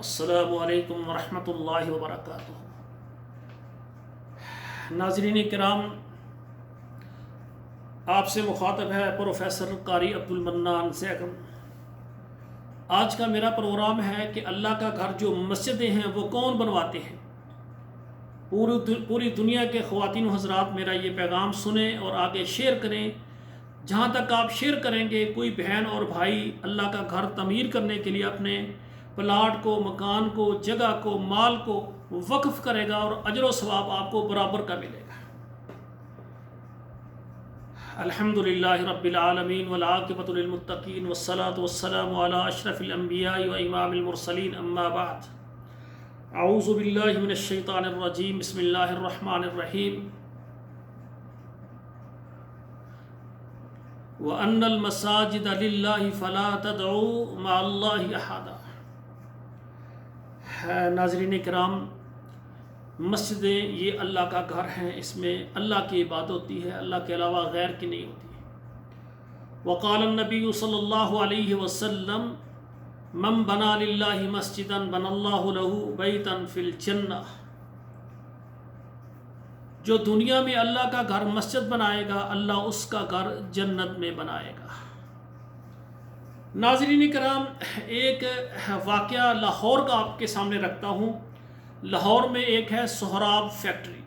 السلام علیکم ورحمۃ اللہ وبرکاتہ۔ ناظرین کرام، آپ سے مخاطب ہے پروفیسر قاری عبدالمنان سیغم۔ آج کا میرا پروگرام ہے کہ اللہ کا گھر جو مسجدیں ہیں وہ کون بنواتے ہیں۔ پوری دنیا کے خواتین و حضرات میرا یہ پیغام سنیں اور آگے شیئر کریں۔ جہاں تک آپ شیئر کریں گے، کوئی بہن اور بھائی اللہ کا گھر تعمیر کرنے کے لیے اپنے پلاٹ کو، مکان کو، جگہ کو، مال کو وقف کرے گا اور اجر و ثواب آپ کو برابر کا ملے گا۔ الحمدللہ رب العالمین والعاقبۃ للمتقین والصلاۃ والسلام علی اشرف الانبیاء و امام المرسلین، اما بعد۔ اعوذ باللہ من الشیطان الرجیم، بسم اللہ الرحمن الرحیم۔ وَأَنَّ الْمَسَاجِدَ لِلَّهِ فَلَا تَدْعُوا مَعَ اللَّهِ أَحَدًا۔ ناظرین کرام، مسجدیں یہ اللہ کا گھر ہیں، اس میں اللہ کی عبادت ہوتی ہے، اللہ کے علاوہ غیر کی نہیں ہوتی۔ وقال النبی صلی اللہ علیہ وسلم من بنا للہ مسجدا بنا اللہ لہ بیتا فی الجنہ۔ جو دنیا میں اللہ کا گھر مسجد بنائے گا، اللہ اس کا گھر جنت میں بنائے گا۔ ناظرین کرام، ایک واقعہ لاہور کا آپ کے سامنے رکھتا ہوں۔ لاہور میں ایک ہے سہراب فیکٹری۔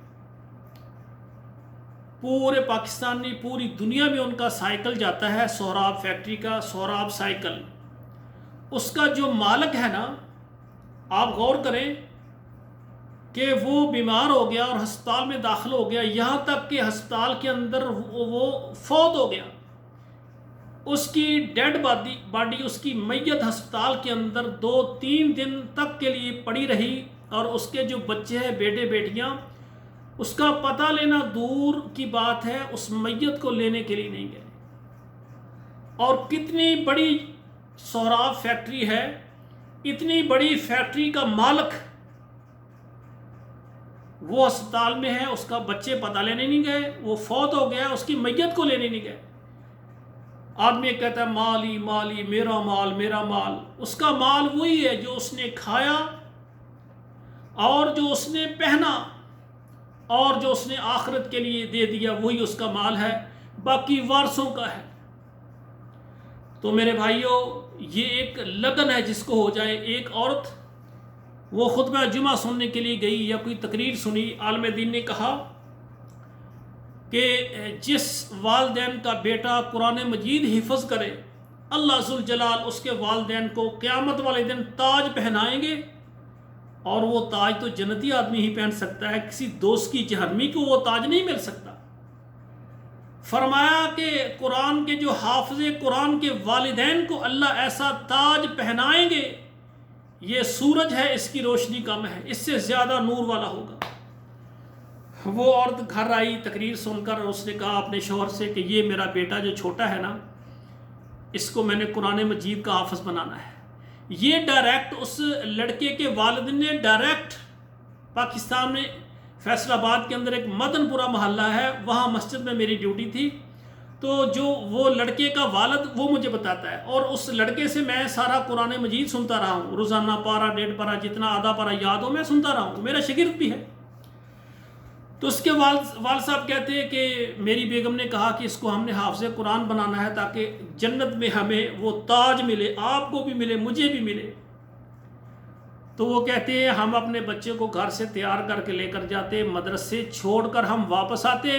پورے پاکستانی، پوری دنیا میں ان کا سائیکل جاتا ہے، سہراب فیکٹری کا سہراب سائیکل۔ اس کا جو مالک ہے نا، آپ غور کریں کہ وہ بیمار ہو گیا اور ہسپتال میں داخل ہو گیا، یہاں تک کہ ہسپتال کے اندر وہ فوت ہو گیا۔ اس کی ڈیڈ باڈی، اس کی میت ہسپتال کے اندر 2-3 دن تک کے لیے پڑی رہی، اور اس کے جو بچے ہیں، بیٹے بیٹیاں، اس کا پتہ لینا دور کی بات ہے، اس میت کو لینے کے لیے نہیں گئے۔ اور کتنی بڑی سہراب فیکٹری ہے، اتنی بڑی فیکٹری کا مالک وہ ہسپتال میں ہے، اس کا بچے پتہ لینے نہیں گئے، وہ فوت ہو گیا، اس کی میت کو لینے نہیں گئے۔ آدمی کہتا ہے مالی مالی، میرا مال میرا مال۔ اس کا مال وہی ہے جو اس نے کھایا اور جو اس نے پہنا اور جو اس نے آخرت کے لیے دے دیا، وہی اس کا مال ہے، باقی وارثوں کا ہے۔ تو میرے بھائیوں، یہ ایک لگن ہے جس کو ہو جائے۔ ایک عورت وہ خطبہ جمعہ سننے کے لیے گئی یا کوئی تقریر سنی، عالم دین نے کہا کہ جس والدین کا بیٹا قرآن مجید حفظ کرے، اللہ ذوالجلال اس کے والدین کو قیامت والے دن تاج پہنائیں گے، اور وہ تاج تو جنتی آدمی ہی پہن سکتا ہے، کسی دوست کی جہنمی کو وہ تاج نہیں مل سکتا۔ فرمایا کہ قرآن کے جو حافظ قرآن کے والدین کو اللہ ایسا تاج پہنائیں گے، یہ سورج ہے، اس کی روشنی کم ہے، اس سے زیادہ نور والا ہوگا۔ وہ عورت گھر آئی تقریر سن کر، اس نے کہا اپنے شوہر سے کہ یہ میرا بیٹا جو چھوٹا ہے نا، اس کو میں نے قرآن مجید کا حافظ بنانا ہے۔ یہ ڈائریکٹ اس لڑکے کے والد نے ڈائریکٹ پاکستان میں فیصل آباد کے اندر ایک مدن پورہ محلہ ہے، وہاں مسجد میں میری ڈیوٹی تھی، تو جو وہ لڑکے کا والد وہ مجھے بتاتا ہے، اور اس لڑکے سے میں سارا قرآن مجید سنتا رہا ہوں، روزانہ پارہ 1.5 پارہ، جتنا آدھا پارہ یاد ہو میں سنتا رہا ہوں، میرا شاگرد بھی ہے۔ تو اس کے والد صاحب کہتے ہیں کہ میری بیگم نے کہا کہ اس کو ہم نے حافظ قرآن بنانا ہے تاکہ جنت میں ہمیں وہ تاج ملے، آپ کو بھی ملے، مجھے بھی ملے۔ تو وہ کہتے ہیں ہم اپنے بچے کو گھر سے تیار کر کے لے کر جاتے، مدرسے چھوڑ کر ہم واپس آتے،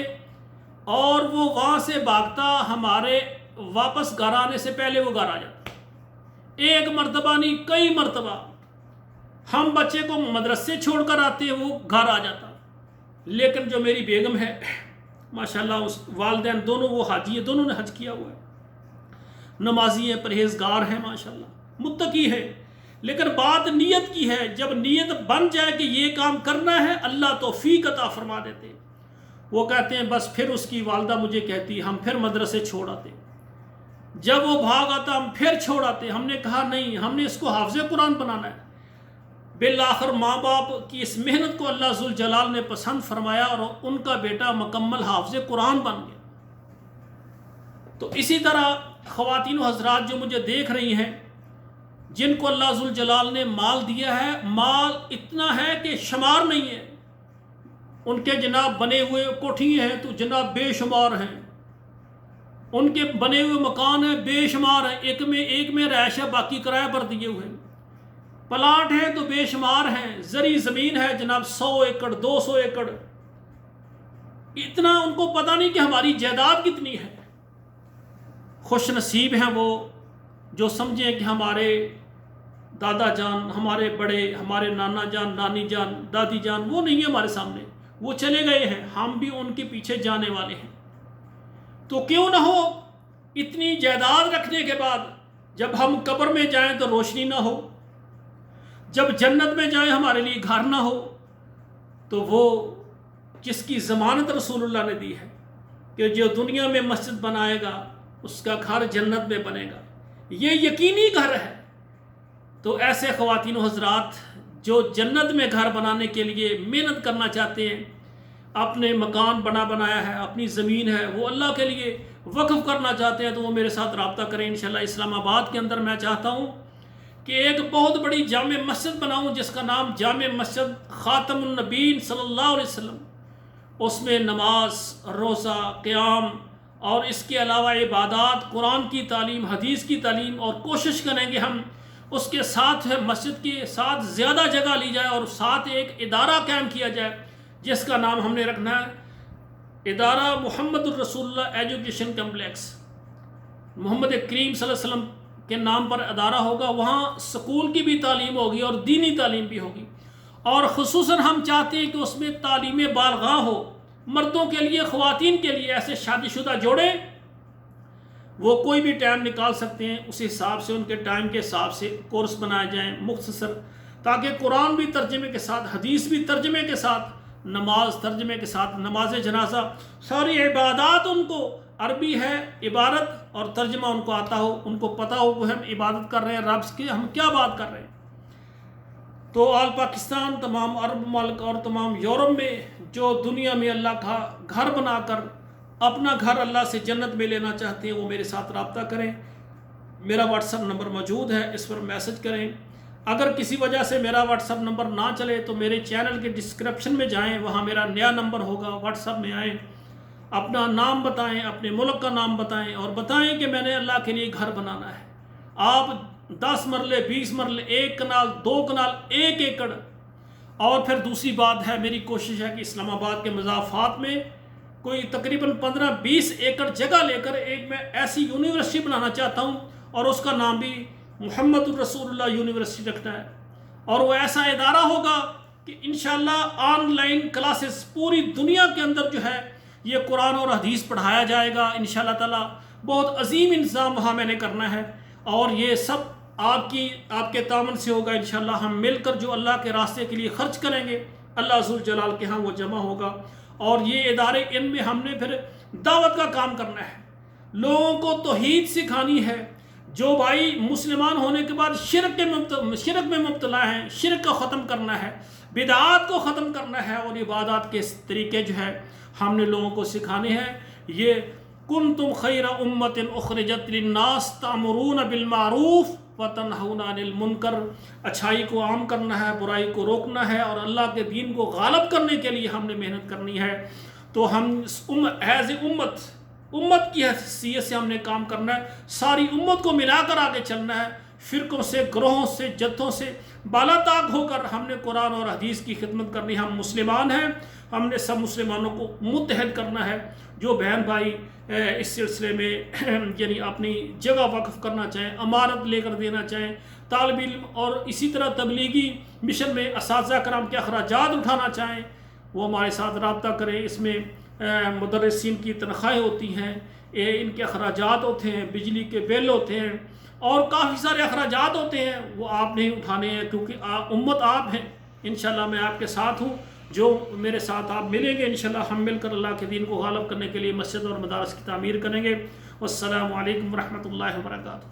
اور وہ وہاں سے بھاگتا، ہمارے واپس گھر آنے سے پہلے وہ گھر آ جاتا۔ ایک مرتبہ نہیں، کئی مرتبہ ہم بچے کو مدرسے چھوڑ کر آتے، وہ گھر آ جاتا۔ لیکن جو میری بیگم ہے ماشاءاللہ، اس والدین دونوں وہ حاجی ہیں، دونوں نے حج کیا ہوا ہے، نمازی ہیں، پرہیزگار ہیں، ماشاءاللہ متقی ہے، لیکن بات نیت کی ہے۔ جب نیت بن جائے کہ یہ کام کرنا ہے، اللہ توفیق عطا فرما دیتے۔ وہ کہتے ہیں بس پھر اس کی والدہ مجھے کہتی، ہم پھر مدرسے چھوڑ آتے، جب وہ بھاگ آتا ہم پھر چھوڑ آتے۔ ہم نے کہا نہیں، ہم نے اس کو حافظ قرآن بنانا ہے۔ بالآخر ماں باپ کی اس محنت کو اللہ ذوالجلال نے پسند فرمایا، اور ان کا بیٹا مکمل حافظ قرآن بن گیا۔ تو اسی طرح خواتین و حضرات جو مجھے دیکھ رہی ہیں، جن کو اللہ ذوالجلال نے مال دیا ہے، مال اتنا ہے کہ شمار نہیں ہے، ان کے جناب بنے ہوئے کوٹھی ہیں تو جناب بے شمار ہیں، ان کے بنے ہوئے مکان ہیں بے شمار ہیں، ایک میں رہائش ہے، باقی کرایہ پر دیے ہوئے ہیں، پلاٹ ہیں تو بے شمار ہیں، زرعی زمین ہے جناب 100 ایکڑ 200 ایکڑ، اتنا ان کو پتہ نہیں کہ ہماری جائیداد کتنی ہے۔ خوش نصیب ہیں وہ جو سمجھیں کہ ہمارے دادا جان، ہمارے بڑے، ہمارے نانا جان، نانی جان، دادی جان وہ نہیں ہے ہمارے سامنے، وہ چلے گئے ہیں، ہم بھی ان کے پیچھے جانے والے ہیں۔ تو کیوں نہ ہو اتنی جائیداد رکھنے کے بعد جب ہم قبر میں جائیں تو روشنی نہ ہو، جب جنت میں جائیں ہمارے لیے گھر نہ ہو، تو وہ جس کی ضمانت رسول اللہ نے دی ہے کہ جو دنیا میں مسجد بنائے گا اس کا گھر جنت میں بنے گا، یہ یقینی گھر ہے۔ تو ایسے خواتین و حضرات جو جنت میں گھر بنانے کے لیے محنت کرنا چاہتے ہیں، اپنے مکان بنایا ہے، اپنی زمین ہے وہ اللہ کے لیے وقف کرنا چاہتے ہیں، تو وہ میرے ساتھ رابطہ کریں انشاءاللہ۔ اسلام آباد کے اندر میں چاہتا ہوں کہ ایک بہت بڑی جامع مسجد بناؤں جس کا نام جامع مسجد خاتم النبیین صلی اللہ علیہ وسلم، اس میں نماز، روزہ، قیام اور اس کے علاوہ عبادات، قرآن کی تعلیم، حدیث کی تعلیم، اور کوشش کریں کہ ہم اس کے ساتھ مسجد کے ساتھ زیادہ جگہ لی جائے اور ساتھ ایک ادارہ قائم کیا جائے جس کا نام ہم نے رکھنا ہے ادارہ محمد الرسول اللہ ایجوکیشن کمپلیکس۔ محمد کریم صلی اللہ علیہ وسلم کے نام پر ادارہ ہوگا، وہاں سکول کی بھی تعلیم ہوگی اور دینی تعلیم بھی ہوگی، اور خصوصاً ہم چاہتے ہیں کہ اس میں تعلیم بالغاہ ہو، مردوں کے لیے، خواتین کے لیے، ایسے شادی شدہ جوڑے وہ کوئی بھی ٹائم نکال سکتے ہیں، اس حساب سے ان کے ٹائم کے حساب سے کورس بنائے جائیں مختصر، تاکہ قرآن بھی ترجمے کے ساتھ، حدیث بھی ترجمے کے ساتھ، نماز ترجمے کے ساتھ، نماز جنازہ، ساری عبادات ان کو عربی ہے عبارت اور ترجمہ ان کو آتا ہو، ان کو پتہ ہو کہ ہم عبادت کر رہے ہیں رب کی، ہم کیا بات کر رہے ہیں۔ تو آل پاکستان، تمام عرب ملک اور تمام یورپ میں جو دنیا میں اللہ کا گھر بنا کر اپنا گھر اللہ سے جنت میں لینا چاہتے ہیں وہ میرے ساتھ رابطہ کریں۔ میرا واٹس ایپ نمبر موجود ہے، اس پر میسج کریں۔ اگر کسی وجہ سے میرا واٹس ایپ نمبر نہ چلے تو میرے چینل کے ڈسکرپشن میں جائیں، وہاں میرا نیا نمبر ہوگا، واٹس ایپ میں آئیں، اپنا نام بتائیں، اپنے ملک کا نام بتائیں، اور بتائیں کہ میں نے اللہ کے لیے گھر بنانا ہے۔ آپ 10 مرلے، 20 مرلے، 1 کنال، 2 کنال، 1 ایکڑ۔ اور پھر دوسری بات ہے، میری کوشش ہے کہ اسلام آباد کے مضافات میں کوئی تقریباً 15-20 ایکڑ جگہ لے کر ایک میں ایسی یونیورسٹی بنانا چاہتا ہوں، اور اس کا نام بھی محمد الرسول اللہ یونیورسٹی رکھنا ہے، اور وہ ایسا ادارہ ہوگا کہ انشاءاللہ آن لائن کلاسز پوری دنیا کے اندر جو ہے یہ قرآن اور حدیث پڑھایا جائے گا انشاءاللہ تعالیٰ۔ بہت عظیم انتظام وہاں میں نے کرنا ہے، اور یہ سب آپ کے تعاون سے ہوگا انشاءاللہ۔ ہم مل کر جو اللہ کے راستے کے لیے خرچ کریں گے اللہ ذوالجلال کے ہاں وہ جمع ہوگا، اور یہ ادارے ان میں ہم نے پھر دعوت کا کام کرنا ہے، لوگوں کو توحید سکھانی ہے۔ جو بھائی مسلمان ہونے کے بعد شرک میں مبتلا ہیں، شرک کو ختم کرنا ہے، بدعات کو ختم کرنا ہے، اور عبادات کے طریقے جو ہے ہم نے لوگوں کو سکھانے ہیں۔ یہ کنتم خیر امت اخرجت للناس تأمرون بالمعروف وتنہون عن المنکر، اچھائی کو عام کرنا ہے، برائی کو روکنا ہے، اور اللہ کے دین کو غالب کرنے کے لیے ہم نے محنت کرنی ہے۔ تو ہم ایز اے امت کی حیثیت سے ہم نے کام کرنا ہے، ساری امت کو ملا کر آگے چلنا ہے، فرقوں سے، گروہوں سے، جتھوں سے بالا طاق ہو کر ہم نے قرآن اور حدیث کی خدمت کرنی ہے۔ ہم مسلمان ہیں، ہم نے سب مسلمانوں کو متحد کرنا ہے۔ جو بہن بھائی اس سلسلے میں یعنی اپنی جگہ وقف کرنا چاہیں، امانت لے کر دینا چاہیں، طالب علم اور اسی طرح تبلیغی مشن میں اساتذہ کرام کے اخراجات اٹھانا چاہیں، وہ ہمارے ساتھ رابطہ کریں۔ اس میں مدرسین کی تنخواہیں ہوتی ہیں، ان کے اخراجات ہوتے ہیں، بجلی کے بل ہوتے ہیں، اور کافی سارے اخراجات ہوتے ہیں، وہ آپ نہیں اٹھانے ہیں، کیونکہ امت آپ ہیں۔ انشاءاللہ میں آپ کے ساتھ ہوں، جو میرے ساتھ آپ ملیں گے انشاءاللہ ہم مل کر اللہ کے دین کو غالب کرنے کے لیے مسجد اور مدارس کی تعمیر کریں گے۔ والسلام علیکم ورحمۃ اللہ وبرکاتہ۔